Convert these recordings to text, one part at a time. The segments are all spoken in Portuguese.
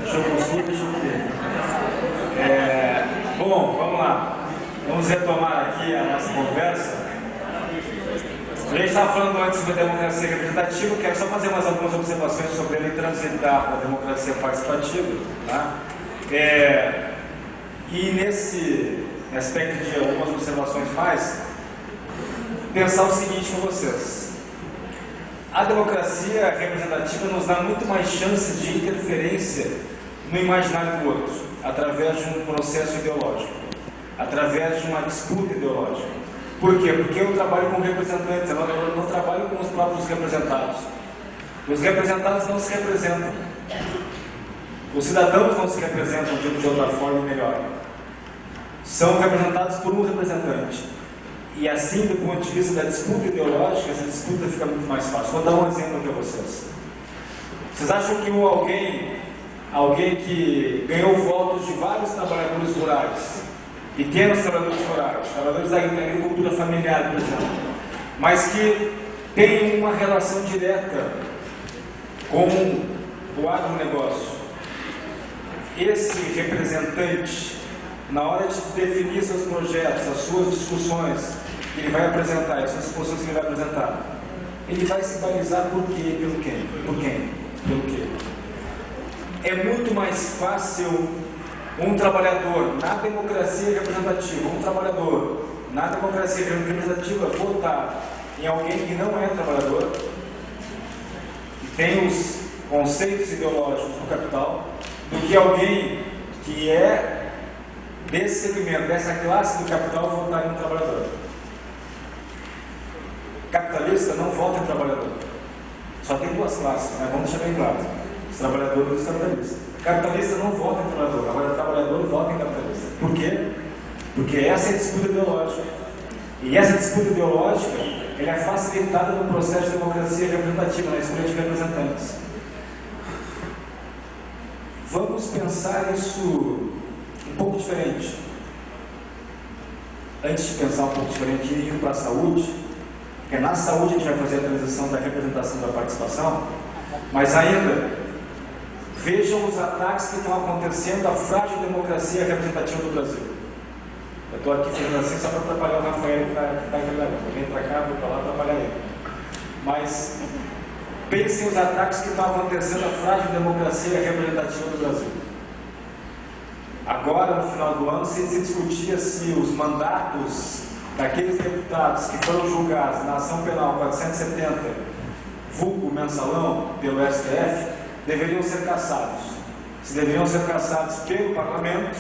Deixa eu construir, deixa eu ver. Bom, vamos lá. Vamos retomar aqui a nossa conversa. A gente estava falando antes sobre a democracia representativa, quero só fazer mais algumas observações sobre ele transitar para a democracia participativa. Tá? E nesse aspecto de algumas observações mais, pensar o seguinte com vocês. A democracia representativa nos dá muito mais chances de interferência no imaginário do outro, através de um processo ideológico, através de uma disputa ideológica. Por quê? Porque eu trabalho com representantes, eu não trabalho com os próprios representados. Os representados não se representam. Os cidadãos não se representam de outra forma melhor. São representados por um representante. E assim, do ponto de vista da disputa ideológica, essa disputa fica muito mais fácil. Vou dar um exemplo para vocês. Vocês acham que alguém que ganhou votos de vários trabalhadores rurais, pequenos trabalhadores rurais, trabalhadores da agricultura familiar, por exemplo, mas que tem uma relação direta com o agronegócio, esse representante, na hora de definir seus projetos, as suas discussões que ele vai apresentar, as suas discussões que ele vai apresentar, ele vai se balizar por quê? Pelo quem? Por quem? Pelo quê? É muito mais fácil um trabalhador na democracia representativa, um trabalhador na democracia representativa votar em alguém que não é trabalhador, que tem os conceitos ideológicos do capital, do que alguém que é desse segmento, dessa classe do capital, votar em um trabalhador. Capitalista não vota em trabalhador. Só tem duas classes, né? Vamos deixar bem claro. Os trabalhadores e os capitalistas. Capitalista não vota em trabalhador, agora trabalhador vota em capitalista. Por quê? Porque essa é a disputa ideológica. E essa disputa ideológica, ela é facilitada no processo de democracia representativa, na escolha de representantes. Vamos pensar isso um pouco diferente. Antes de pensar um pouco diferente e ir para a saúde, porque na saúde a gente vai fazer a transição da representação da participação, mas ainda vejam os ataques que estão acontecendo à frágil democracia representativa do Brasil. Eu estou aqui fazendo assim só para atrapalhar o Rafael que está trabalhando. Eu venho para cá, vou para lá atrapalhar ele. Mas pensem os ataques que estão acontecendo à frágil democracia representativa do Brasil. Agora, no final do ano, se discutia se os mandatos daqueles deputados que foram julgados na ação penal 470, vulgo mensalão, pelo STF, deveriam ser cassados. Se deveriam ser cassados pelo parlamento,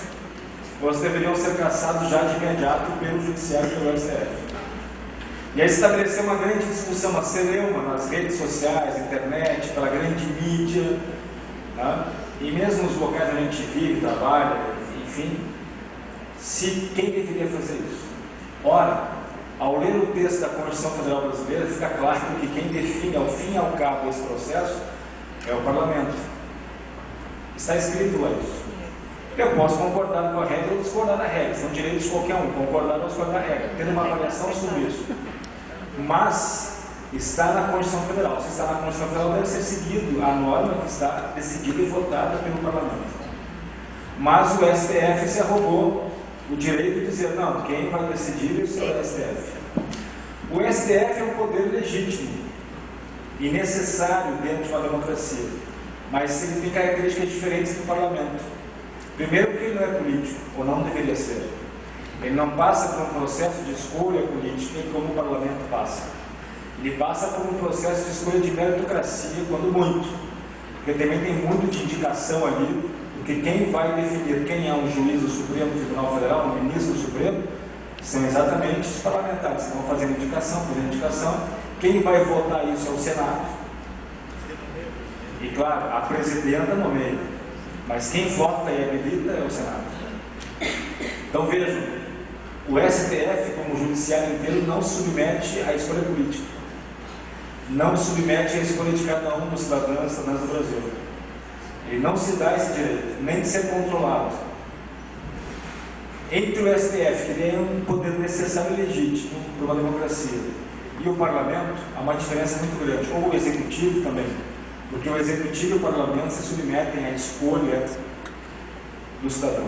ou se deveriam ser cassados já de imediato pelo judiciário, pelo STF. E aí se estabeleceu uma grande discussão, uma celeuma nas redes sociais, internet, pela grande mídia, né? E mesmo nos locais onde a gente vive, trabalha, enfim, se quem deveria fazer isso? Ora, ao ler o texto da Constituição Federal Brasileira, fica claro que quem define ao fim e ao cabo esse processo é o parlamento. Está escrito lá isso. Eu posso concordar com a regra ou discordar da regra, são direitos de qualquer um, concordar ou discordar da regra, ter uma avaliação sobre isso. Mas está na Constituição Federal. Se está na Constituição Federal, deve ser seguido a norma que está decidida e votada pelo parlamento. Mas o STF se arrogou o direito de dizer, não, quem vai decidir isso é o STF. O STF é um poder legítimo e necessário dentro de uma democracia, mas ele tem características diferentes do parlamento. Primeiro, que ele não é político, ou não deveria ser. Ele não passa por um processo de escolha política como o parlamento passa. Ele passa por um processo de escolha de meritocracia, quando muito. Porque também tem muito de indicação ali, porque quem vai definir quem é um juiz do Supremo Tribunal Federal, um ministro do Supremo, são exatamente os parlamentares que vão fazer indicação. Quem vai votar isso é o Senado. E claro, a presidenta nomeia, mas quem vota e habilita é o Senado. Então vejam, o STF, como o judiciário inteiro, não submete à escolha política. Não submete à escolha de cada um dos cidadãos e cidadãs do Brasil. Ele não se dá esse direito, nem de ser controlado. Entre o STF, que ele é um poder necessário e legítimo para uma democracia, e o parlamento, há uma diferença muito grande. Ou o executivo também. Porque o Executivo e o Parlamento se submetem à escolha do cidadão.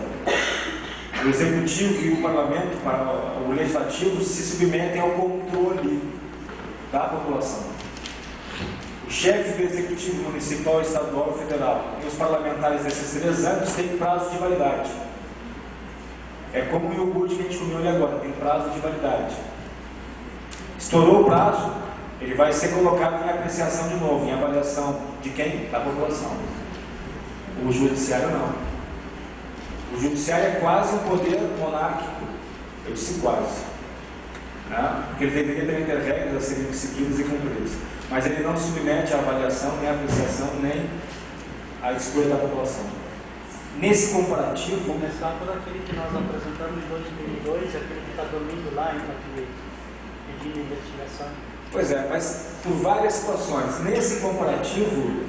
O Executivo e o Parlamento, o Legislativo, se submetem ao controle da população. Os chefes do Executivo Municipal, Estadual e Federal e os parlamentares desses 3 anos têm prazo de validade. É como o iogurte que a gente comeu ali agora, tem prazo de validade. Estourou o prazo, ele vai ser colocado em apreciação de novo, em avaliação de quem? Da população. O judiciário não. O judiciário é quase um poder monárquico. Eu disse quase. Né? Porque ele deveria também ter regras a serem seguidas e cumpridas. Mas ele não submete à avaliação, nem à apreciação, nem à escolha da população. Nesse comparativo... Começar por aquele que nós apresentamos em 2002, aquele que está dormindo lá, aquele pedindo investigação. Pois é, mas por várias situações. Nesse comparativo,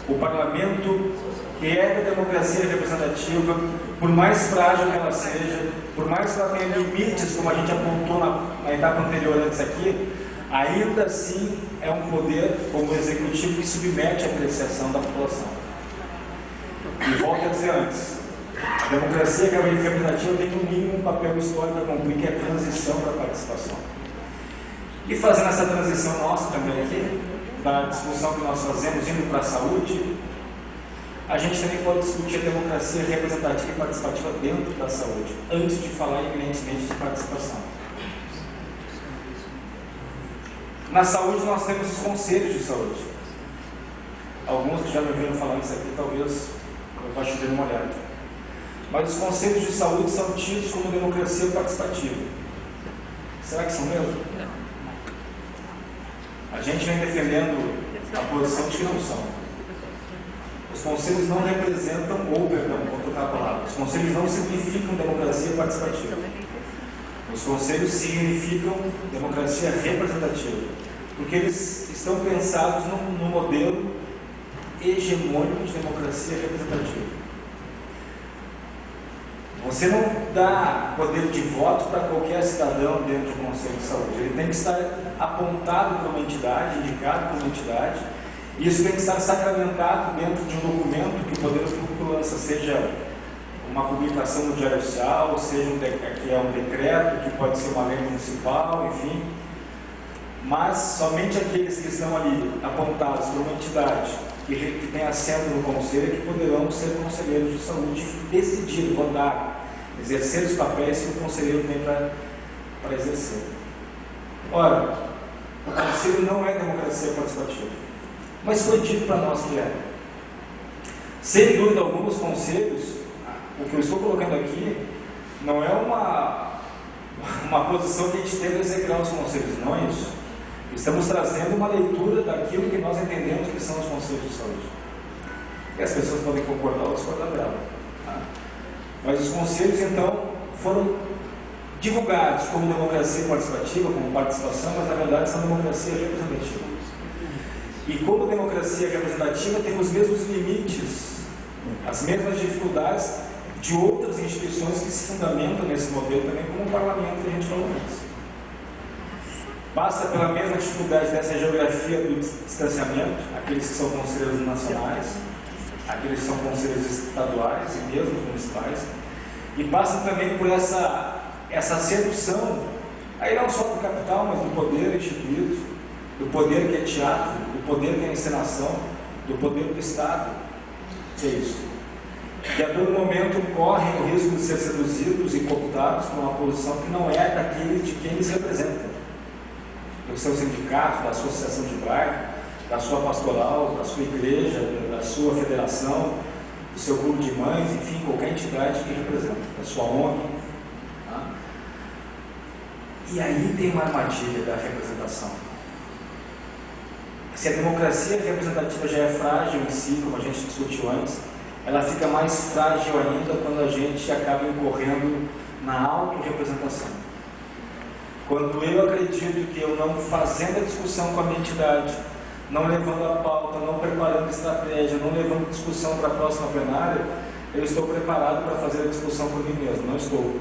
o parlamento, que é da democracia representativa, por mais frágil que ela seja, por mais que ela tenha limites, como a gente apontou na etapa anterior antes aqui, ainda assim é um poder, como o executivo, que submete à apreciação da população. E volto a dizer antes, a democracia representativa tem no mínimo um papel histórico a cumprir, que é a transição para a participação. E fazendo essa transição nossa também aqui, da discussão que nós fazemos indo para a saúde, a gente também pode discutir a democracia representativa e participativa dentro da saúde, antes de falar eminentemente de participação. Na saúde nós temos os conselhos de saúde. Alguns que já me viram falando isso aqui, talvez eu acho que dê uma olhada. Mas os conselhos de saúde são tidos como democracia participativa. Será que são mesmo? A gente vem defendendo a posição de que não são. Os conselhos não representam, vou trocar a palavra, os conselhos não significam democracia participativa. Os conselhos significam democracia representativa, porque eles estão pensados no modelo hegemônico de democracia representativa. Você não dá poder de voto para qualquer cidadão dentro do Conselho de Saúde. Ele tem que estar apontado por uma entidade, indicado por uma entidade, e isso tem que estar sacramentado dentro de um documento que o Poder Público lança, seja uma publicação no Diário Oficial, seja que é um decreto, que pode ser uma lei municipal, enfim. Mas somente aqueles que estão ali apontados por uma entidade que tem assento no conselho é que poderão ser conselheiros de saúde e decidir, votar, exercer os papéis que o conselheiro tem para exercer. Ora, o conselho não é democracia participativa, mas foi dito para nós que é. Sem dúvida alguma, os conselhos, o que eu estou colocando aqui, não é uma posição que a gente tem de execrar os conselhos, não é isso. Estamos trazendo uma leitura daquilo que nós entendemos que são os conselhos de saúde. E as pessoas podem concordar ou discordar dela. Tá? Mas os conselhos, então, foram divulgados como democracia participativa, como participação, mas na verdade são democracia representativa. E como democracia representativa tem os mesmos limites, as mesmas dificuldades de outras instituições que se fundamentam nesse modelo também, como o parlamento que a gente falou antes. Passa pela mesma dificuldade dessa geografia do distanciamento, aqueles que são conselheiros nacionais, aqueles que são conselheiros estaduais e mesmo municipais, e passa também por essa sedução, aí não só do capital, mas do poder instituído, do poder que é teatro, do poder que é encenação, do poder do Estado. Que é isso? Que a todo momento correm o risco de ser seduzidos e cooptados por uma posição que não é daquele de quem eles representam. Do seu sindicato, da sua associação de bairro, da sua pastoral, da sua igreja, da sua federação, do seu grupo de mães, enfim, qualquer entidade que representa, da sua ONG. Tá? E aí tem uma armadilha da representação. Se a democracia representativa já é frágil em si, como a gente discutiu antes, ela fica mais frágil ainda quando a gente acaba incorrendo na autorrepresentação. Quando eu acredito que eu não fazendo a discussão com a minha entidade, não levando a pauta, não preparando estratégia, não levando a discussão para a próxima plenária, eu estou preparado para fazer a discussão por mim mesmo, não estou.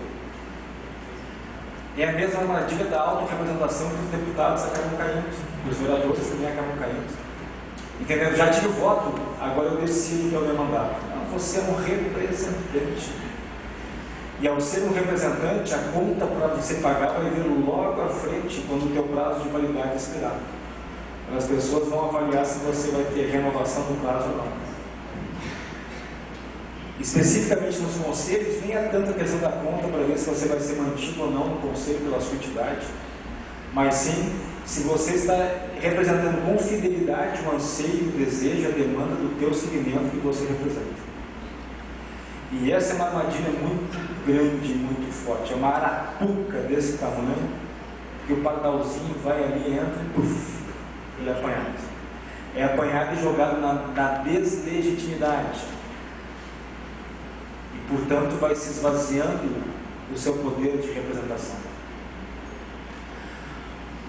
É a mesma armadilha da autorrepresentação que os deputados acabam caindo, que os vereadores também acabam caindo. Entendendo? Já tive o voto, agora eu decido que é o meu mandato. Não, você é um representante. E ao ser um representante, a conta para você pagar vai vir logo à frente quando o teu prazo de validade expirar. As pessoas vão avaliar se você vai ter renovação do prazo ou não. Especificamente nos conselhos, nem é tanta questão da conta para ver se você vai ser mantido ou não no conselho pela sua entidade, mas sim se você está representando com fidelidade o anseio, o desejo, a demanda do teu segmento que você representa. E essa é uma armadilha muito grande, muito forte. É uma arapuca desse tamanho que o pardalzinho vai ali, entra e puf, ele é apanhado. É apanhado e jogado na deslegitimidade. E, portanto, vai se esvaziando do seu poder de representação.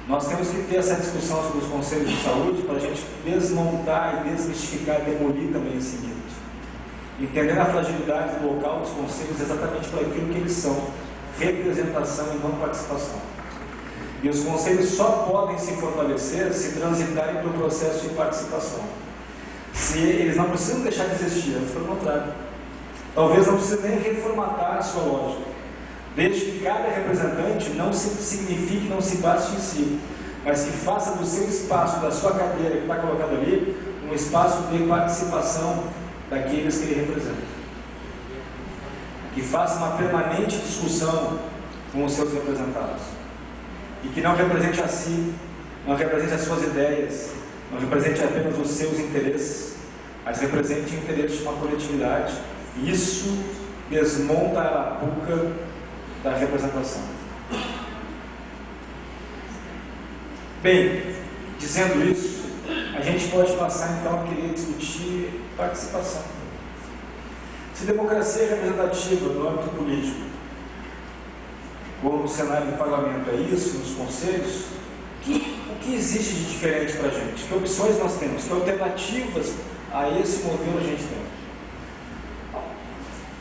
Nós temos que ter essa discussão sobre os conselhos de saúde para a gente desmontar e desmistificar, demolir também esse mito. Entendendo a fragilidade do local dos conselhos exatamente para aquilo que eles são, representação e não participação. E os conselhos só podem se fortalecer se transitarem pelo processo de participação. Se eles não precisam deixar de existir, antes pelo contrário. Talvez não precise nem reformatar a sua lógica, desde que cada representante não se signifique, não se baste em si, mas que faça do seu espaço, da sua cadeira que está colocado ali, um espaço de participação daqueles que ele representa. Que faça uma permanente discussão com os seus representados. E que não represente a si, não represente as suas ideias, não represente apenas os seus interesses, mas represente o interesse de uma coletividade. Isso desmonta a arapuca da representação. Bem, dizendo isso, a gente pode passar então a querer discutir participação. Se democracia representativa no âmbito político, como no cenário do parlamento é isso, nos conselhos, o que existe de diferente para a gente? Que opções nós temos? Que alternativas a esse modelo a gente tem?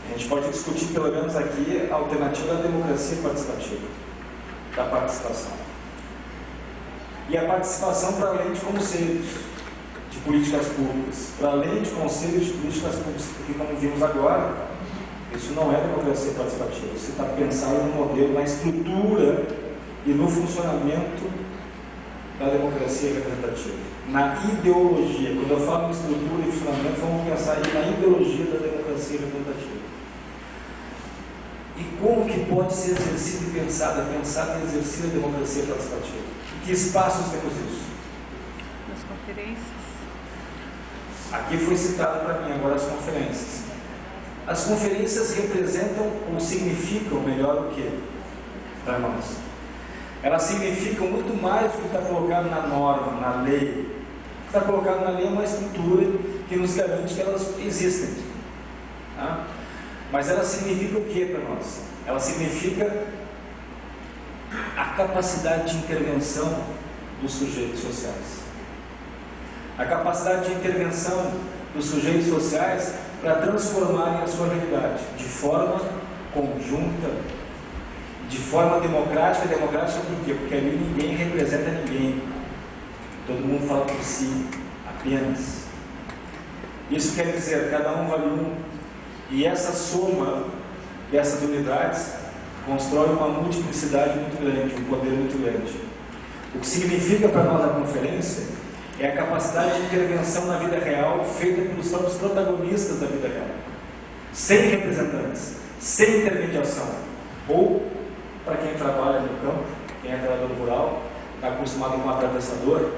A gente pode discutir pelo menos aqui a alternativa da democracia participativa, da participação. E a participação para além de conselhos de políticas públicas, para além de conselhos de políticas públicas, porque como vimos agora, isso não é democracia participativa. Você está pensando no modelo, na estrutura e no funcionamento da democracia representativa, na ideologia. Quando eu falo em estrutura e funcionamento, vamos pensar aí na ideologia da democracia representativa. E como que pode ser exercida e pensada e exercida a democracia participativa? Em que espaços temos isso? Nas conferências. Aqui foi citado para mim agora as conferências. As conferências representam ou significam melhor o que para nós? Elas significam muito mais do que está colocado na norma, na lei. O que está colocado na lei é uma estrutura que nos garante que elas existem. Tá? Mas ela significa o que para nós? Ela significa a capacidade de intervenção dos sujeitos sociais. A capacidade de intervenção dos sujeitos sociais para transformarem a sua realidade de forma conjunta, de forma democrática. Democrática por quê? Porque ali ninguém representa ninguém. Todo mundo fala por si, apenas. Isso quer dizer, cada um vale um. E essa soma dessas unidades constrói uma multiplicidade muito grande, um poder muito grande. O que significa para nós a conferência é a capacidade de intervenção na vida real feita pelos próprios protagonistas da vida real, sem representantes, sem intermediação. Ou, para quem trabalha no campo, quem é trabalhador rural, está acostumado com um atravessador,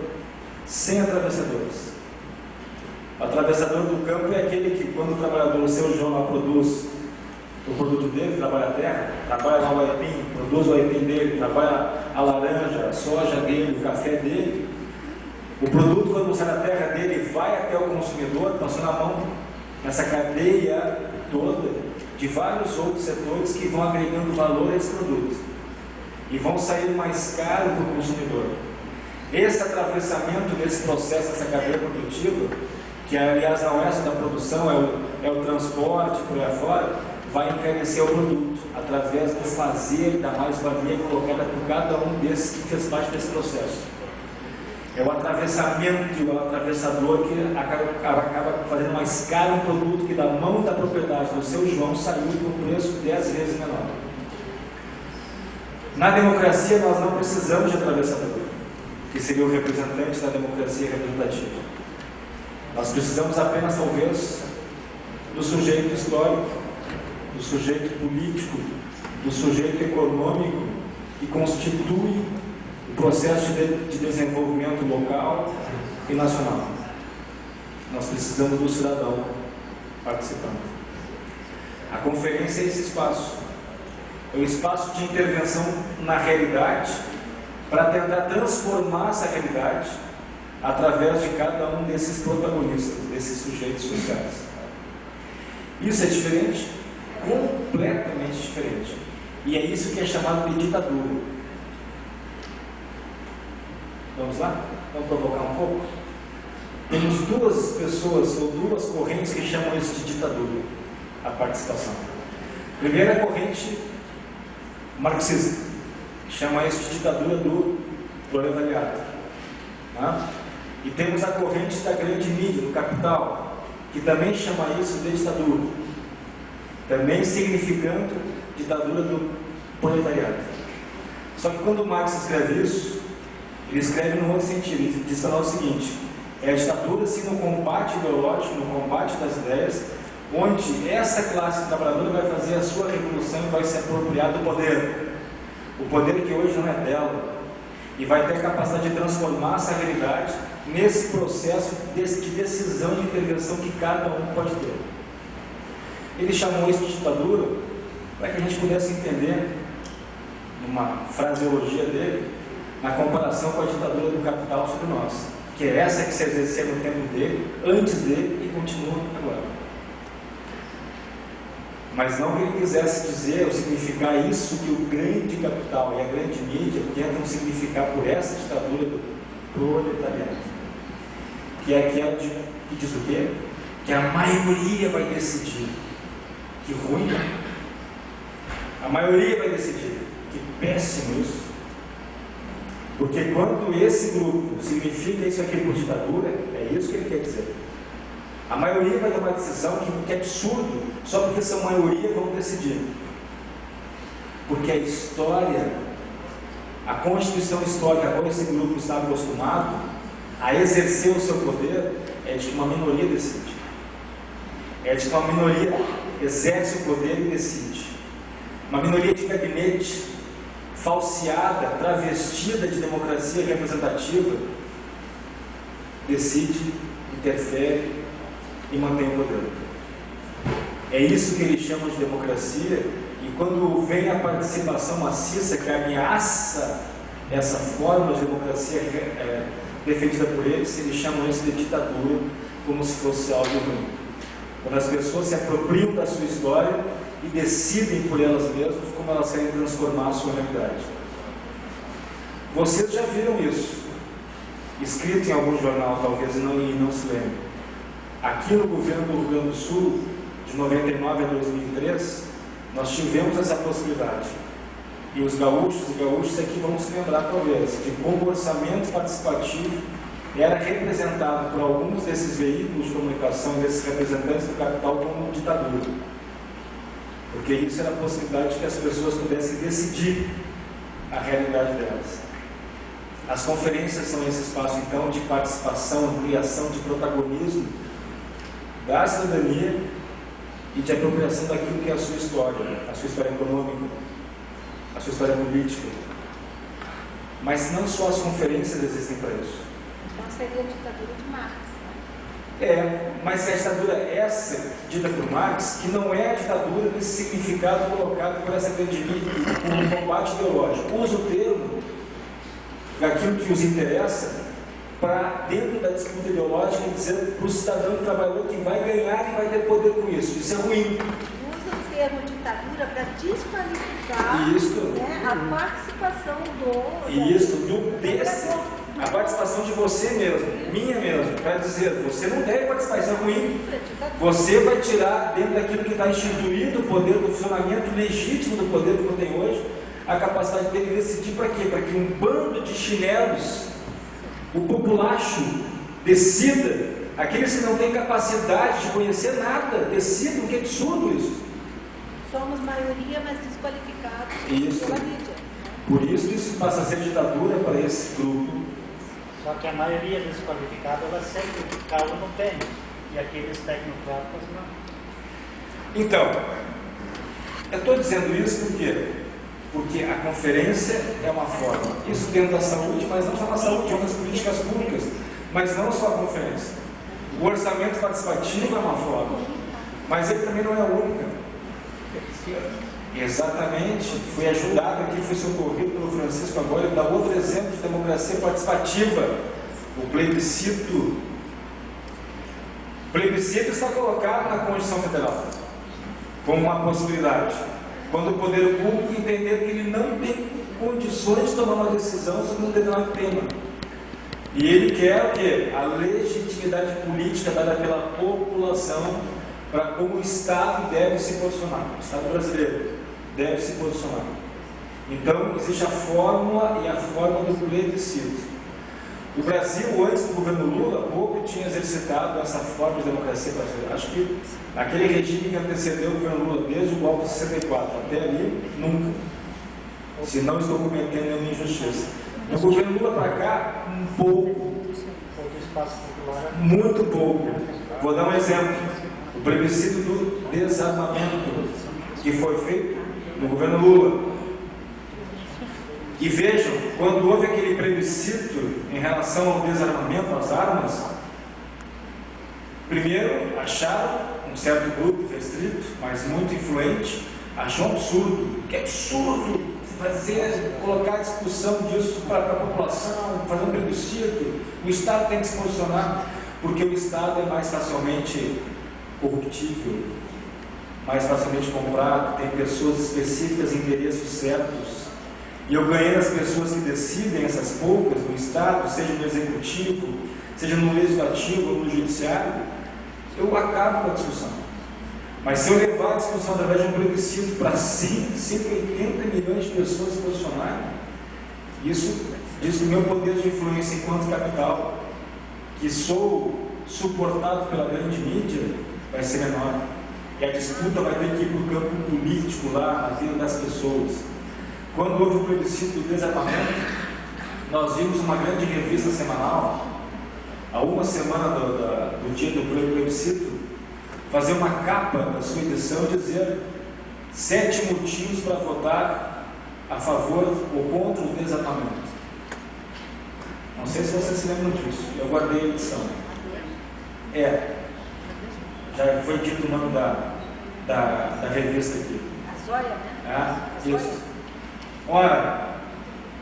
sem atravessadores. O atravessador do campo é aquele que, quando o trabalhador, o seu João, lá produz o produto dele, trabalha a terra, trabalha lá o aipim, produz o aipim dele, trabalha a laranja, a soja dele, o café dele, o produto, quando sai da terra dele, vai até o consumidor, passando a mão nessa cadeia toda de vários outros setores que vão agregando valor a esse produto e vão sair mais caro para o consumidor. Esse atravessamento desse processo, dessa cadeia produtiva, que aliás não é só da produção, é o transporte por aí afora, vai encarecer o produto através do fazer, da mais-valia colocada por cada um desses que fez parte desse processo. É o atravessamento, o atravessador que acaba fazendo mais caro um produto que da mão da propriedade do seu João saiu por um preço 10 vezes menor. Na democracia nós não precisamos de atravessador, que seria o representante da democracia representativa. Nós precisamos apenas, talvez, do sujeito histórico, do sujeito político, do sujeito econômico que constitui o processo de desenvolvimento local e nacional. Nós precisamos do cidadão participando. A conferência é esse espaço. É um espaço de intervenção na realidade para tentar transformar essa realidade através de cada um desses protagonistas, desses sujeitos sociais. Isso é diferente, completamente diferente. E é isso que é chamado de ditadura. Vamos lá? Vamos provocar um pouco? Temos duas pessoas ou duas correntes que chamam isso de ditadura, a participação. Primeira corrente marxista, que chama isso de ditadura do proletariado. E temos a corrente da grande mídia, do capital, que também chama isso de ditadura, também significando ditadura do proletariado. Só que quando Marx escreve isso, ele escreve no outro sentido. Ele diz lá o seguinte: é a ditadura sim no combate ideológico, no combate das ideias, onde essa classe trabalhadora vai fazer a sua revolução e vai se apropriar do poder. O poder que hoje não é dela. E vai ter a capacidade de transformar essa realidade nesse processo de decisão de intervenção que cada um pode ter. Ele chamou isso de ditadura para que a gente pudesse entender, numa fraseologia dele, na comparação com a ditadura do capital sobre nós, que é essa que se exercia no tempo dele, antes dele e continua agora. Mas não que ele quisesse dizer ou significar isso que o grande capital e a grande mídia tentam significar por essa ditadura do proletariado, que é aquela que diz o quê? Que a maioria vai decidir. Que ruim, né? A maioria vai decidir. Que péssimo isso. Porque quando esse grupo significa isso aqui por ditadura, é isso que ele quer dizer. A maioria vai tomar decisão que é absurdo, só porque essa maioria vão decidir. Porque a história, a constituição histórica a qual esse grupo está acostumado a exercer o seu poder é de que uma minoria decide. É de que uma minoria exerce o poder e decide. Uma minoria de gabinete falseada, travestida de democracia representativa, decide, interfere e mantém o poder. É isso que eles chamam de democracia, e quando vem a participação maciça que ameaça essa forma de democracia defendida por eles chamam isso de ditadura, como se fosse algo ruim. Quando as pessoas se apropriam da sua história e decidem por elas mesmas como elas querem transformar a sua realidade. Vocês já viram isso, escrito em algum jornal, talvez, e não se lembrem. Aqui no governo do Rio Grande do Sul, de 99 a 2003, nós tivemos essa possibilidade. E os gaúchos e gaúchos aqui vão se lembrar, talvez, que como o orçamento participativo era representado por alguns desses veículos de comunicação, desses representantes do capital, como ditadura. Porque isso era a possibilidade de que as pessoas pudessem decidir a realidade delas. As conferências são esse espaço, então, de participação, ampliação, de protagonismo da cidadania e de apropriação daquilo que é a sua história econômica, a sua história política. Mas não só as conferências existem para isso. Então seria a ditadura de Marx, né? Mas a ditadura essa, dita por Marx, que não é a ditadura nesse significado colocado por essa grande mídia, como um combate ideológico. Usa o termo daquilo que os interessa para, dentro da disputa ideológica, dizer para o cidadão que trabalhou que vai ganhar e vai ter poder com isso. Isso é ruim. Usa o termo ditadura para desqualificar né, a participação a participação de você mesmo, minha mesmo, para dizer, você não deve participar, isso é ruim. Você vai tirar, dentro daquilo que está instituído, o poder do funcionamento legítimo do poder que eu tenho hoje, a capacidade dele decidir para quê? Para que um bando de chinelos o populacho decida, aqueles que não têm capacidade de conhecer nada, decidam. Que absurdo isso! Somos maioria, mas desqualificados Isso. pela mídia. Por isso passa a ser ditadura para esse grupo. Só que a maioria desqualificada, ela sempre cala no pé, e aqueles tecnocratas não. Então, eu estou dizendo isso por quê? Porque a conferência é uma forma, isso dentro da saúde, mas não só na saúde, outras políticas públicas, mas não só a conferência. O orçamento participativo é uma forma, mas ele também não é a única. Exatamente, fui ajudado aqui, fui socorrido pelo Francisco agora, ele dá outro exemplo de democracia participativa, o plebiscito. O plebiscito está colocado na Constituição Federal como uma possibilidade, quando o poder público entender que ele não tem condições de tomar uma decisão sobre um determinado tema. E ele quer o quê? A legitimidade política dada pela população para como o Estado deve se posicionar. O Estado brasileiro deve se posicionar. Então, existe a fórmula e a forma do plebiscito. O Brasil, antes do governo Lula, pouco tinha exercitado essa forma de democracia brasileira. Acho que aquele regime que antecedeu o governo Lula, desde o golpe de 64 até ali, nunca. Se não estou cometendo nenhuma injustiça. No governo Lula para cá, um pouco. Muito pouco. Vou dar um exemplo. O plebiscito do desarmamento, que foi feito no governo Lula. E vejam, quando houve aquele plebiscito em relação ao desarmamento, às armas, primeiro acharam, um certo grupo restrito, mas muito influente, achou um absurdo. Que absurdo colocar a discussão disso para a população, fazer um plebiscito. O Estado tem que se posicionar, porque o Estado é mais facilmente corruptível, mais facilmente comprado, tem pessoas específicas, interesses certos. E eu ganhei as pessoas que decidem, essas poucas, no Estado, seja no Executivo, seja no Legislativo ou no Judiciário, eu acabo com a discussão. Mas se eu levar a discussão através de um plebiscito para 180 milhões de pessoas se posicionarem, isso diz que o meu poder de influência enquanto capital, que sou suportado pela grande mídia, vai ser menor. E a disputa vai ter que ir para o campo político lá, na vida das pessoas. Quando houve o plebiscito do desarmamento, nós vimos uma grande revista semanal, há uma semana do dia do plebiscito, fazer uma capa da sua edição e dizer 7 motivos para votar a favor ou contra o desarmamento. Não sei se vocês se lembram disso, eu guardei a edição. Já foi dito o nome da revista aqui. A Zóia, né? Isso. Ora,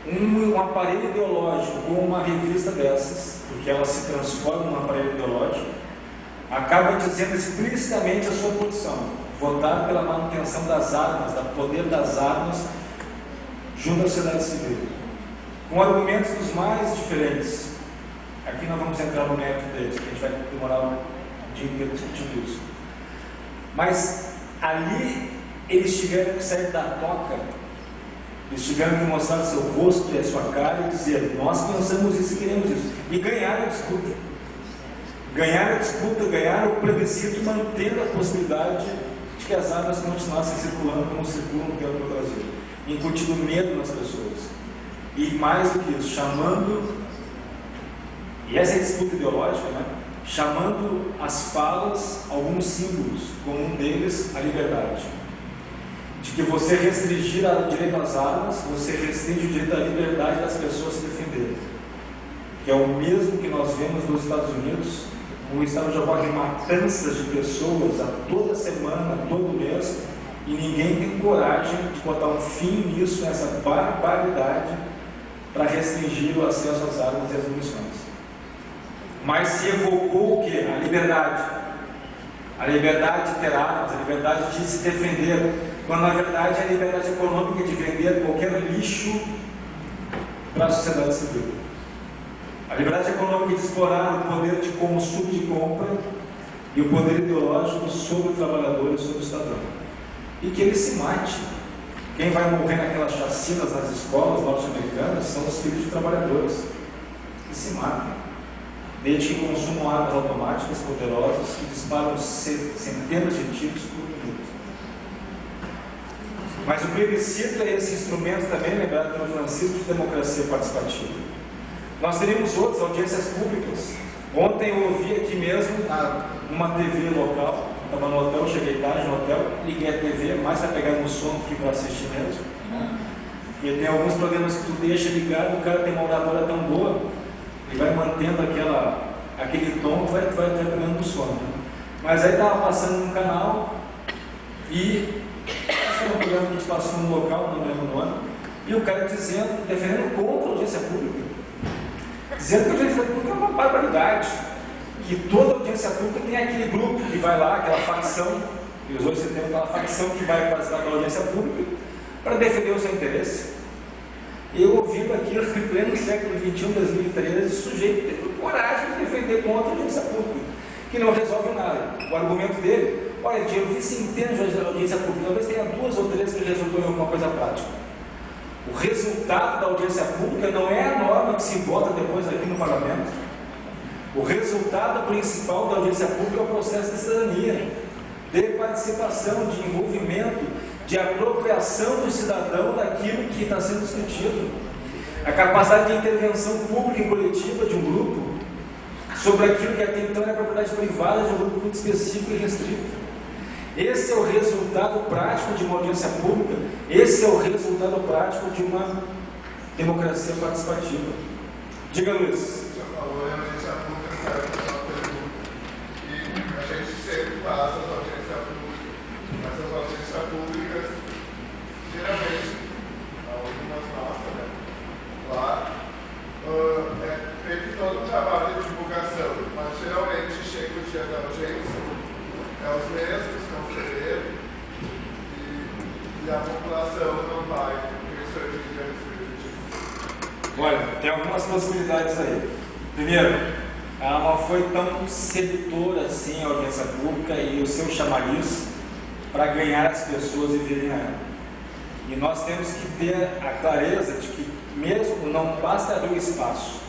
um aparelho ideológico com uma revista dessas, porque ela se transforma num aparelho ideológico, acaba dizendo explicitamente a sua posição: votar pela manutenção das armas, do poder das armas junto à sociedade civil, com argumentos dos mais diferentes. Aqui nós vamos entrar no mérito deles, que a gente vai demorar um dia inteiro discutindo isso. Mas ali eles tiveram que sair da toca, eles tiveram que mostrar o seu rosto e a sua cara e dizer: nós pensamos isso e queremos isso. E ganharam a disputa. Ganharam o plebiscito, mantendo a possibilidade de que as armas continuassem circulando como circulam no tempo do Brasil, incutindo medo nas pessoas. E mais do que isso, e essa é a disputa ideológica, né? Chamando as falas alguns símbolos, como um deles a liberdade. De que você restringir o direito às armas, você restringe o direito à liberdade das pessoas se defenderem. Que é o mesmo que nós vemos nos Estados Unidos. O Estado já ocorre matanças de pessoas a toda semana, todo mês, e ninguém tem coragem de botar um fim nisso, nessa barbaridade, para restringir o acesso às armas e às munições. Mas se evocou o quê? A liberdade. A liberdade de ter armas, a liberdade de se defender, quando na verdade é a liberdade econômica de vender qualquer lixo para a sociedade civil. A liberdade econômica de explorar o poder de consumo e de compra e o poder ideológico sobre o trabalhador e sobre o cidadão. E que ele se mate. Quem vai morrer naquelas chacinas nas escolas norte-americanas são os filhos de trabalhadores. que se matem, desde que consumam armas automáticas poderosas que disparam centenas de tiros por minuto. Mas o plebiscito é esse instrumento também lembrado pelo Francisco de democracia participativa. Nós teríamos outras audiências públicas. Ontem eu ouvi aqui mesmo, numa TV local, estava no hotel, cheguei tarde no hotel, liguei a TV, mais para pegar no sono que para assistir mesmo. E tem alguns programas que tu deixa ligado, o cara tem uma oratória tão boa, e vai mantendo aquele tom que vai pegando no sono. Mas aí estava passando num canal, e esse era um programa que a gente passou no local, não lembro o ano, e o cara defendendo contra a audiência pública, dizendo que a audiência pública é uma barbaridade, que toda audiência pública tem aquele grupo que vai lá, aquela facção, e os outros tem aquela facção que vai participar da audiência pública para defender o seu interesse. Eu ouvindo aquilo em pleno século XXI, 2013, o sujeito teve coragem de defender contra a audiência pública, que não resolve nada. O argumento dele: olha, eu vi centenas de audiência pública, talvez tenha 2 ou 3 que resultam em alguma coisa prática. O resultado da audiência pública não é a norma que se vota depois aqui no parlamento. O resultado principal da audiência pública é o processo de cidadania, de participação, de envolvimento, de apropriação do cidadão daquilo que está sendo discutido. A capacidade de intervenção pública e coletiva de um grupo sobre aquilo que até então é propriedade privada de um grupo muito específico e restrito. Esse é o resultado prático de uma audiência pública, esse é o resultado prático de uma democracia participativa. Diga, Luiz. Você falou em audiência pública, e a gente sempre passa as audiências públicas, mas as audiências públicas, geralmente, algumas nossas, né? Lá, é feito todo um trabalho de divulgação, mas geralmente chega o dia da audiência, é os mesmos conselheiros e a população não vai pensando em respeito disso. Olha, tem algumas possibilidades aí. Primeiro, ela não foi tão sedutora assim a audiência pública e o seu chamariz para ganhar as pessoas e virem a ela. E nós temos que ter a clareza de que mesmo não basta abrir o espaço.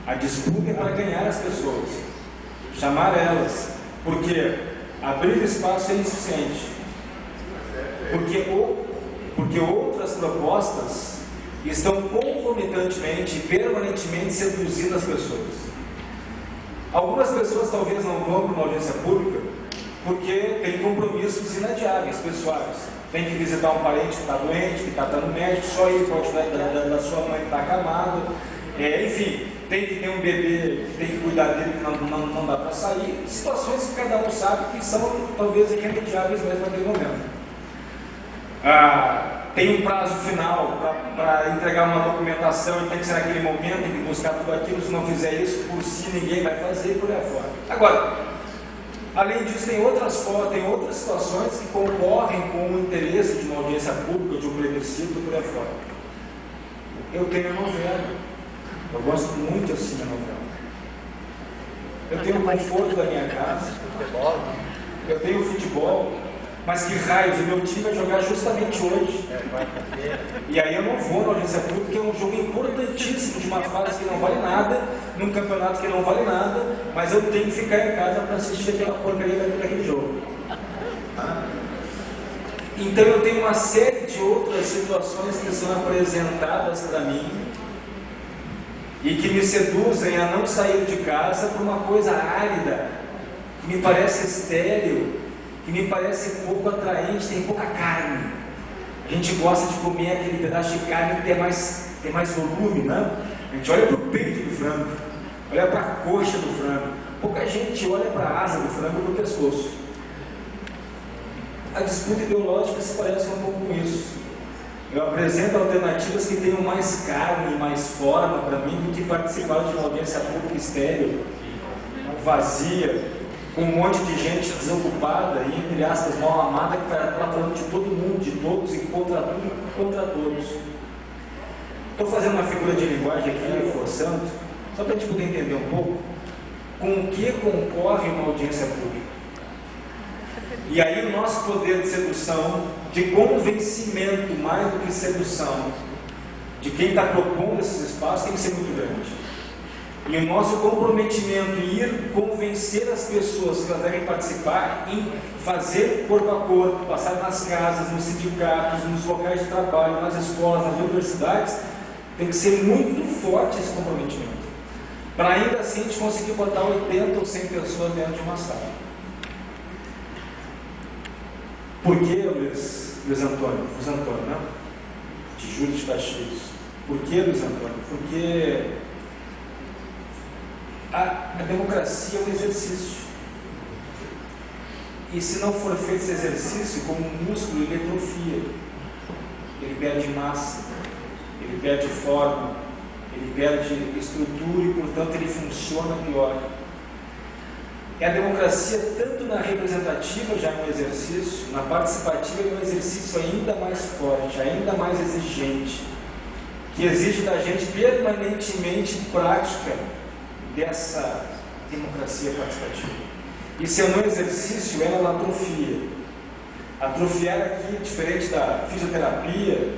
A disputa é para ganhar as pessoas, chamar elas, porque abrir espaço é insuficiente, porque outras propostas estão concomitantemente e permanentemente seduzindo as pessoas. Algumas pessoas talvez não vão para uma audiência pública porque tem compromissos inadiáveis, pessoais. Tem que visitar um parente que está doente, que está no médico, só ir para o da sua mãe que está acamada. Enfim, tem que ter um bebê, tem que cuidar dele, que não dá para sair. Situações que cada um sabe que são talvez irremediáveis mesmo naquele momento. Tem um prazo final para entregar uma documentação e tem que ser naquele momento, tem que buscar tudo aquilo. Se não fizer isso, por si ninguém vai fazer e por aí fora. Agora, além disso, tem outras situações que concorrem com o interesse de uma audiência pública, de um plebiscito por aí fora. Eu tenho novela. Eu gosto muito assim da novela. Eu tenho o conforto da minha casa. Eu tenho futebol. Mas que raios, o meu time vai jogar justamente hoje. E aí eu não vou na audiência pública, porque é um jogo importantíssimo de uma fase que não vale nada, num campeonato que não vale nada, mas eu tenho que ficar em casa para assistir aquela porcaria daquele jogo. Então eu tenho uma série de outras situações que são apresentadas para mim e que me seduzem a não sair de casa por uma coisa árida, que me parece estéril, que me parece pouco atraente, tem pouca carne. A gente gosta de comer aquele pedaço de carne que tem mais volume, né? A gente olha para o peito do frango, olha para a coxa do frango. Pouca gente olha para a asa do frango e para o pescoço. A disputa ideológica se parece um pouco com isso. Eu apresento alternativas que tenham mais carne, mais forma para mim do que participar de uma audiência pública estéril, vazia, com um monte de gente desocupada e, entre aspas, mal amada, que está falando de todo mundo, de todos e contra tudo e contra todos. Estou fazendo uma figura de linguagem aqui, forçando, só para a gente poder entender um pouco com o que concorre uma audiência pública. E aí o nosso poder de sedução, de convencimento mais do que sedução, de quem está propondo esses espaços tem que ser muito grande. E o nosso comprometimento em ir convencer as pessoas que elas devem participar, em fazer corpo a corpo, passar nas casas, nos sindicatos, nos locais de trabalho, nas escolas, nas universidades, tem que ser muito forte esse comprometimento, para ainda assim a gente conseguir botar 80 ou 100 pessoas dentro de uma sala. Por que, Luiz Antônio? Luiz Antônio, né? De Júlio de Caxias. Por que, Luiz Antônio? Porque a democracia é um exercício. E se não for feito esse exercício, como um músculo, ele atrofia. Ele perde massa, ele perde forma, ele perde estrutura e, portanto, ele funciona pior. E a democracia, tanto na representativa já é um exercício, na participativa é um exercício ainda mais forte, ainda mais exigente, que exige da gente permanentemente prática dessa democracia participativa. E se é um exercício, ela atrofia. Atrofiar aqui, diferente da fisioterapia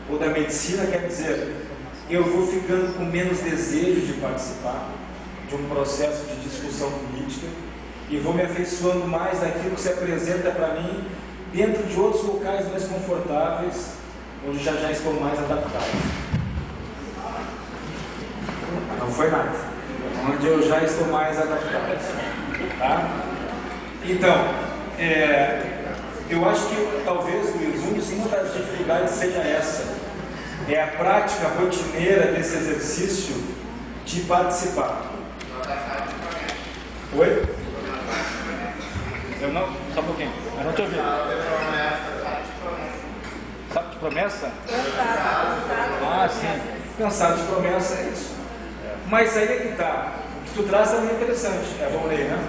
ou da medicina, quer dizer, eu vou ficando com menos desejo de participar de um processo de discussão política e vou me afeiçoando mais daquilo que se apresenta para mim dentro de outros locais mais confortáveis, onde já estou mais adaptado. Não foi nada. Onde eu já estou mais adaptado. Tá? Então, eu acho que talvez, Luiz, uma das dificuldades seja essa. É a prática rotineira desse exercício de participar. Oi? Eu não, só um pouquinho. Eu não te ouvi. Sabe de promessa? Ah, sim. Pensar de promessa é isso. Mas aí é que está. O que tu traz também é interessante. Vamos ler, né?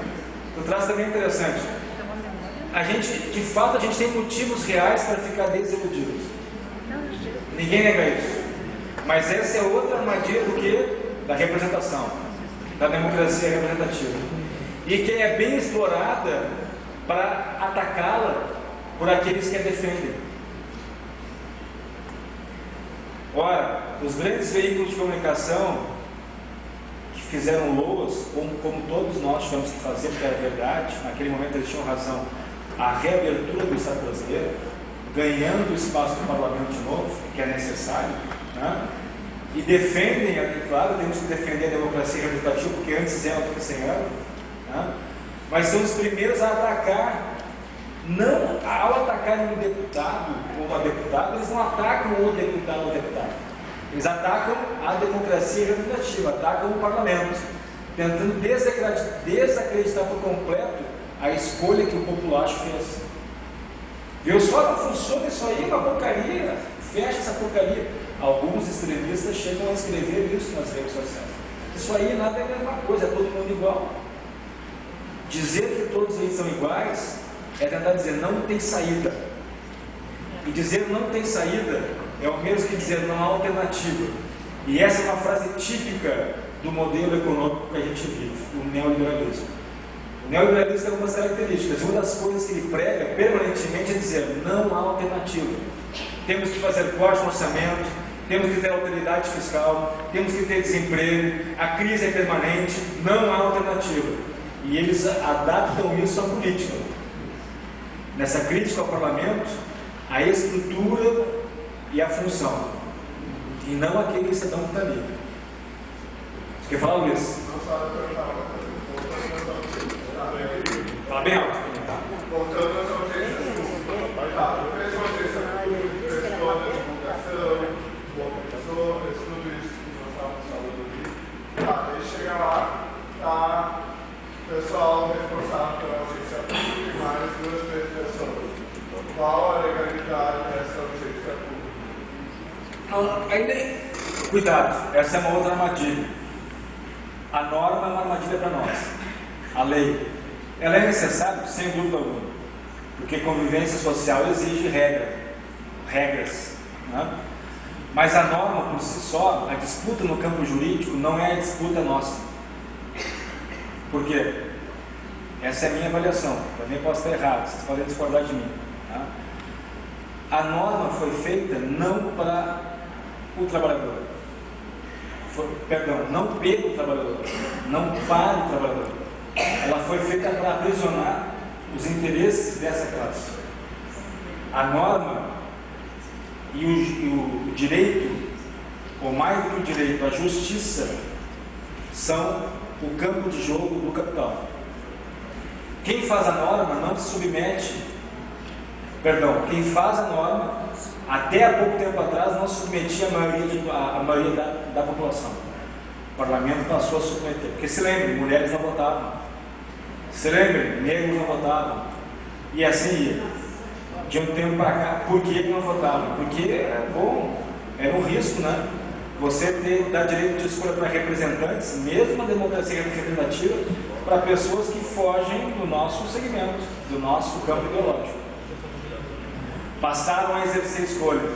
Tu traz também é interessante. A gente, de fato, a gente tem motivos reais para ficar desiludidos. Ninguém nega isso. Mas essa é outra armadilha do que? Da representação, da democracia representativa. E que é bem explorada para atacá-la por aqueles que a defendem. Ora, os grandes veículos de comunicação que fizeram loas, como todos nós tivemos que fazer, porque era verdade, naquele momento eles tinham razão, a reabertura do Estado brasileiro, ganhando o espaço do parlamento de novo, que é necessário, né? E defendem, claro, temos que defender a democracia representativa, porque antes era do que sem ela, né? Mas são os primeiros a atacar, não ao atacar um deputado ou uma deputada, eles não atacam o deputado ou deputada, eles atacam a democracia representativa, atacam o parlamento, tentando desacreditar por completo a escolha que o populacho fez. Viu só, não funciona isso aí, é uma porcaria, fecha essa porcaria. Alguns extremistas chegam a escrever isso nas redes sociais. Isso aí nada é a mesma coisa, é todo mundo igual. Dizer que todos eles são iguais é tentar dizer não tem saída. E dizer não tem saída é o mesmo que dizer não há alternativa. E essa é uma frase típica do modelo econômico que a gente vive, o neoliberalismo. O neoliberalismo tem algumas características. Uma das coisas que ele prega permanentemente é dizer não há alternativa. Temos que fazer corte no orçamento, temos que ter autoridade fiscal, temos que ter desemprego, a crise é permanente, não há alternativa. E eles adaptam isso à política. Nessa crítica ao parlamento, a estrutura e a função, e não aquele cidadão que está ali. Você quer falar, Luiz? Fala bem alto. Voltando às audiências públicas. Eu fiz uma audiência pública, pessoa da divulgação, tudo isso que nós estávamos falando ali. Aí chega lá, tá o pessoal responsável pela audiência pública e mais 2, 3 pessoas. Qual a legalidade dessa audiência pública? Ainda, cuidado, essa é uma outra armadilha. A norma é uma armadilha para nós. A lei, ela é necessária, sem dúvida alguma, porque convivência social exige regras, né? Mas a norma por si só, a disputa no campo jurídico não é a disputa nossa. Por quê? Essa é a minha avaliação, também posso estar errado, vocês podem discordar de mim, tá? A norma foi feita não para o trabalhador, não pelo trabalhador, não para o trabalhador. Ela foi feita para aprisionar os interesses dessa classe. A norma e o direito, ou mais do que o direito, a justiça, são o campo de jogo do capital. Quem faz a norma não se submete, quem faz a norma, até há pouco tempo atrás, não submetia a maioria da população. O parlamento passou a submeter. Porque se lembrem, mulheres não votavam. Se lembrem, negros não votavam. E assim ia. De um tempo para cá, por que não votavam? Porque é bom, era um risco, né? Você dar direito de escolha para representantes, mesmo a democracia representativa, para pessoas que fogem do nosso segmento, do nosso campo ideológico. Passaram a exercer escolha.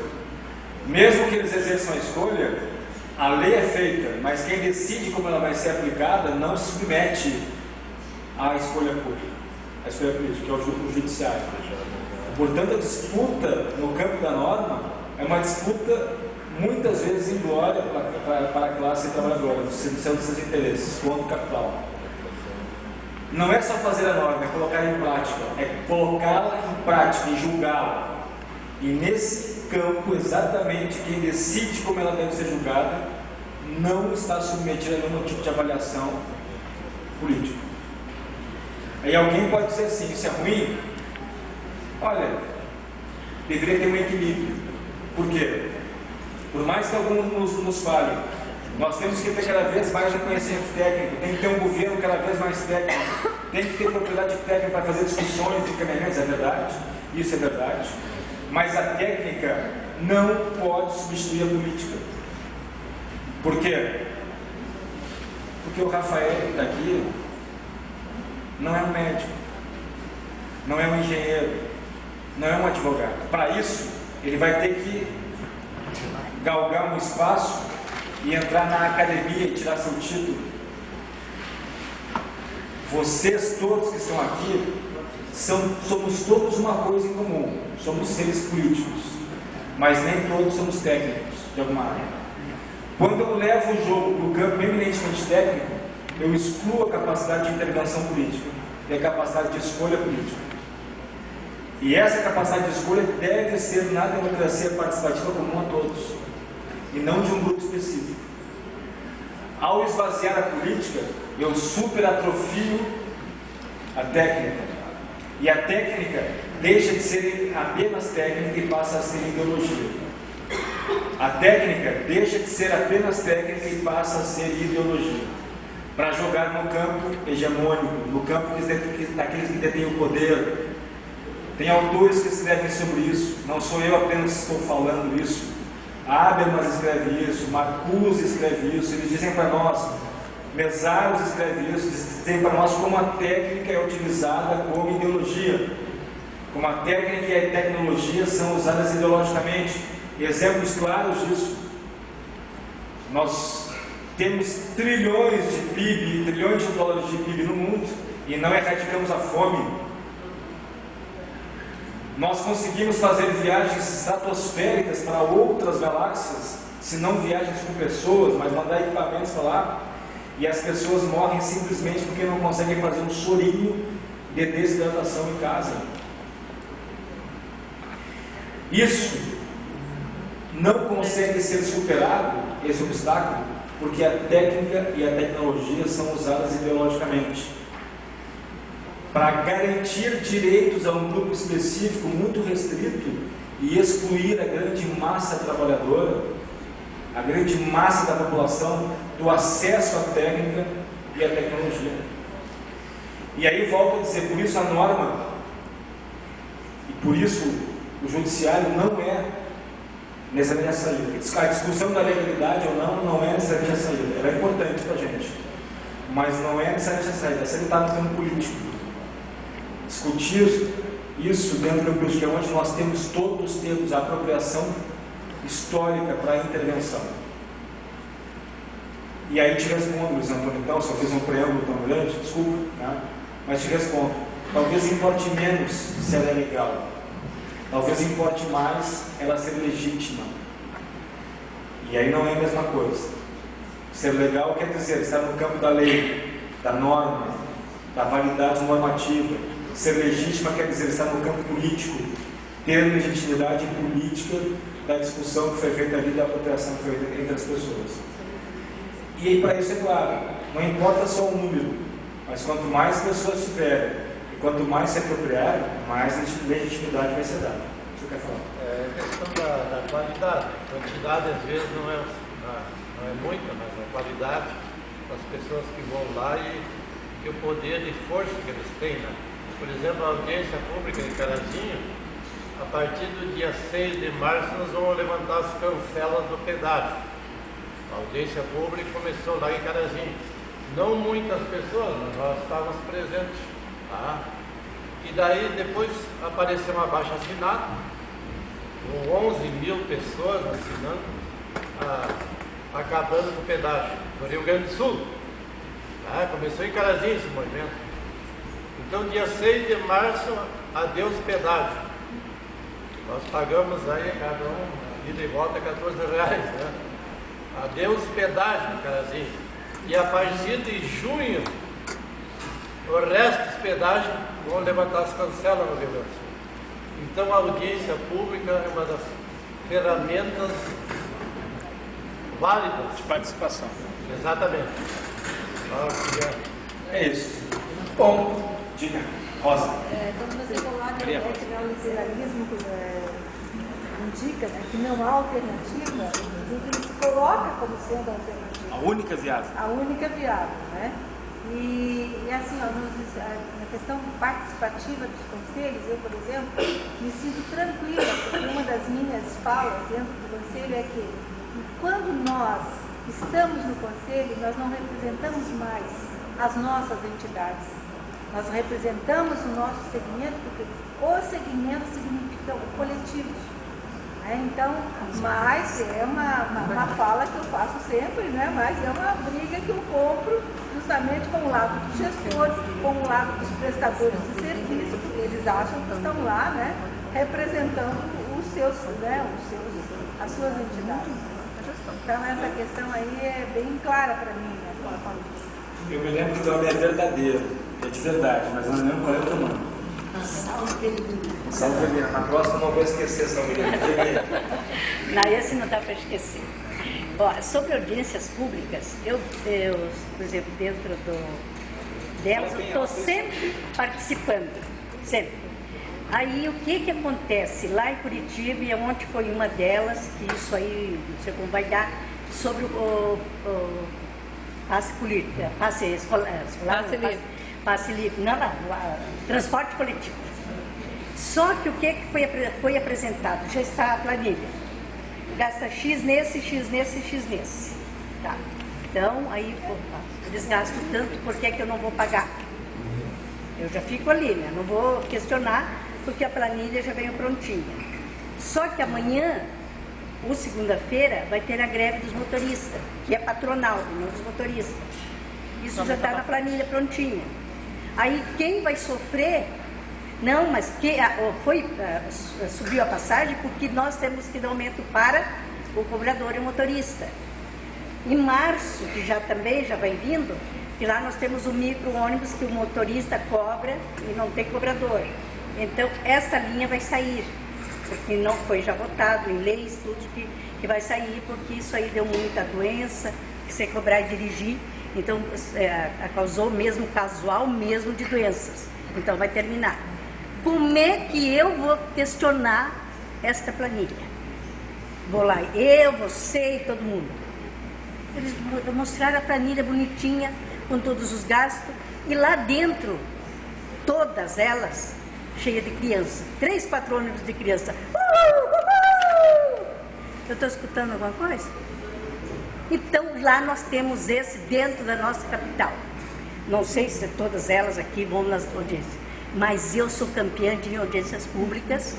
Mesmo que eles exerçam a escolha, a lei é feita, mas quem decide como ela vai ser aplicada não se submete à escolha pública, à escolha política, que é o judiciário. Portanto, a disputa no campo da norma é uma disputa muitas vezes inglória para a classe trabalhadora, dos seus interesses contra o capital. Não é só fazer a norma, é colocar em prática, é colocá-la em prática e julgá-la. E nesse campo, exatamente quem decide como ela deve ser julgada não está submetida a nenhum tipo de avaliação política. Aí alguém pode dizer assim, isso é ruim? Olha, deveria ter um equilíbrio. Por quê? Por mais que alguns nos falem, nós temos que ter cada vez mais reconhecimento técnico, tem que ter um governo cada vez mais técnico, tem que ter propriedade técnica para fazer discussões e encaminhamentos, é verdade, isso é verdade, mas a técnica não pode substituir a política. Por quê? Porque o Rafael que está aqui não é um médico, não é um engenheiro, não é um advogado. Para isso, ele vai ter que galgar um espaço e entrar na academia e tirar seu título. Vocês todos que estão aqui somos todos uma coisa em comum, somos seres políticos, mas nem todos somos técnicos de alguma área. Quando eu levo o jogo para o campo eminentemente técnico, eu excluo a capacidade de intervenção política e a capacidade de escolha política. E essa capacidade de escolha deve ser na democracia participativa comum a todos, e não de um grupo específico. Ao esvaziar a política, eu superatrofio a técnica. E a técnica deixa de ser apenas técnica e passa a ser ideologia. A técnica deixa de ser apenas técnica e passa a ser ideologia. Para jogar no campo hegemônico, no campo daqueles que detêm o poder. Tem autores que escrevem sobre isso, não sou eu apenas que estou falando isso. Habermas escreve isso, Marcuse escreve isso, eles dizem para nós, Mesaros escreve isso, dizem para nós como a técnica é utilizada como ideologia, como a técnica e a tecnologia são usadas ideologicamente. Exemplos claros disso, nós temos trilhões de PIB, trilhões de dólares de PIB no mundo e não erradicamos a fome. Nós conseguimos fazer viagens estratosféricas para outras galáxias, se não viagens com pessoas, mas mandar equipamentos para lá, e as pessoas morrem simplesmente porque não conseguem fazer um sorinho de desidratação em casa. Isso não consegue ser superado, esse obstáculo, porque a técnica e a tecnologia são usadas ideologicamente para garantir direitos a um grupo específico muito restrito e excluir a grande massa trabalhadora, a grande massa da população do acesso à técnica e à tecnologia. E aí volto a dizer, por isso a norma e por isso o judiciário não é necessariamente a saída. A discussão da legalidade ou não é necessariamente a saída. Ela é importante para a gente, mas não é necessariamente a saída. A saída está no campo político. Discutir isso dentro da política, onde nós todos temos a apropriação histórica para a intervenção. E aí te respondo, Luiz Antônio, então, se eu fiz um preâmbulo tão grande, desculpa, né? Mas te respondo, talvez importe menos se ela é legal, talvez importe mais ela ser legítima, e aí não é a mesma coisa. Ser legal quer dizer estar no campo da lei, da norma, da validade normativa. Ser legítima quer dizer estar no campo político, ter legitimidade política da discussão que foi feita ali, da apropriação que foi feita entre as pessoas. E aí, para isso é claro, não importa só o número, mas quanto mais pessoas tiverem e quanto mais se apropriarem, mais legitimidade vai ser dada. Você quer falar? É a questão da qualidade. A quantidade às vezes não é muita, mas a qualidade das pessoas que vão lá e o poder de força que eles têm, né? Por exemplo, a audiência pública em Carazinho, a partir do dia 6 de março nós vamos levantar as cancelas do pedágio. A audiência pública começou lá em Carazinho. Não muitas pessoas, mas nós estávamos presentes. Tá? E daí depois apareceu uma abaixo-assinado, com 11 mil pessoas assinando, acabando com o pedágio no Rio Grande do Sul. Tá? Começou em Carazinho esse movimento. Então, dia 6 de março, adeus pedágio. Nós pagamos aí, cada um, ida e volta, R$14, né? Adeus pedágio, Carazinho. E a partir de junho, o resto dos pedágios vão levantar as cancelas no Rio Grande do Sul. Então, a audiência pública é uma das ferramentas válidas De participação. Exatamente. É isso. Bom, diga, Rosa. Quando você coloca que o neoliberalismo indica, né, que não há alternativa, ele se coloca como sendo a alternativa. A única viável. A única viável, né? E assim, ó, na questão participativa dos conselhos, eu, por exemplo, me sinto tranquila, porque uma das minhas falas dentro do conselho é que quando nós estamos no conselho, nós não representamos mais as nossas entidades. Nós representamos o nosso segmento, porque o segmento significa o coletivo. Então, mas é uma fala que eu faço sempre, né? Mas é uma briga que eu compro justamente com o lado dos gestores, com o lado dos prestadores de serviço, porque eles acham que estão lá, né, representando as suas entidades. Então, essa questão aí é bem clara para mim, né? Eu me lembro que o nome é verdadeiro, é de verdade, mas eu não lembro qual é o teu nome. Salve, na próxima não vou esquecer, Salve. Não, esse não dá para esquecer. Ó, sobre audiências públicas, eu, por exemplo, dentro delas, eu estou sempre participando, sempre. Aí o que acontece lá em Curitiba, e ontem foi uma delas, que isso aí, não sei como vai dar, sobre o passe político, passe escolar, passe livre, não, transporte coletivo. Só que o que foi apresentado? Já está a planilha. Gasta X nesse, X nesse, X nesse. Tá. Então, aí, eles gastam tanto, por que eu não vou pagar? Eu já fico ali, né? Não vou questionar, porque a planilha já veio prontinha. Só que amanhã, ou segunda-feira, vai ter a greve dos motoristas, que é patronal, não dos motoristas. Isso já está na planilha prontinha. Aí quem vai sofrer? Não, mas subiu a passagem porque nós temos que dar aumento para o cobrador e o motorista. Em março, que já vai vindo, que lá nós temos o micro-ônibus que o motorista cobra e não tem cobrador. Então, essa linha vai sair, porque não foi já votado em leis, tudo que vai sair, porque isso aí deu muita doença, que você cobrar e dirigir. Então, causou mesmo casual mesmo de doenças. Então, vai terminar. Como é que eu vou questionar esta planilha? Vou lá, eu, você e todo mundo. Eles mostraram a planilha bonitinha, com todos os gastos, e lá dentro, todas elas, cheias de criança. 3, 4 ônibus de criança. Eu estou escutando alguma coisa? Então, lá nós temos esse dentro da nossa capital. Não sei se todas elas aqui vão nas audiências, mas eu sou campeã de audiências públicas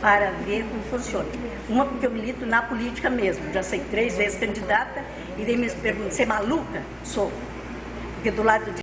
para ver como funciona. Uma porque eu milito na política mesmo, já sei 3 vezes candidata, e daí me perguntam, você é maluca? Sou. Porque do lado de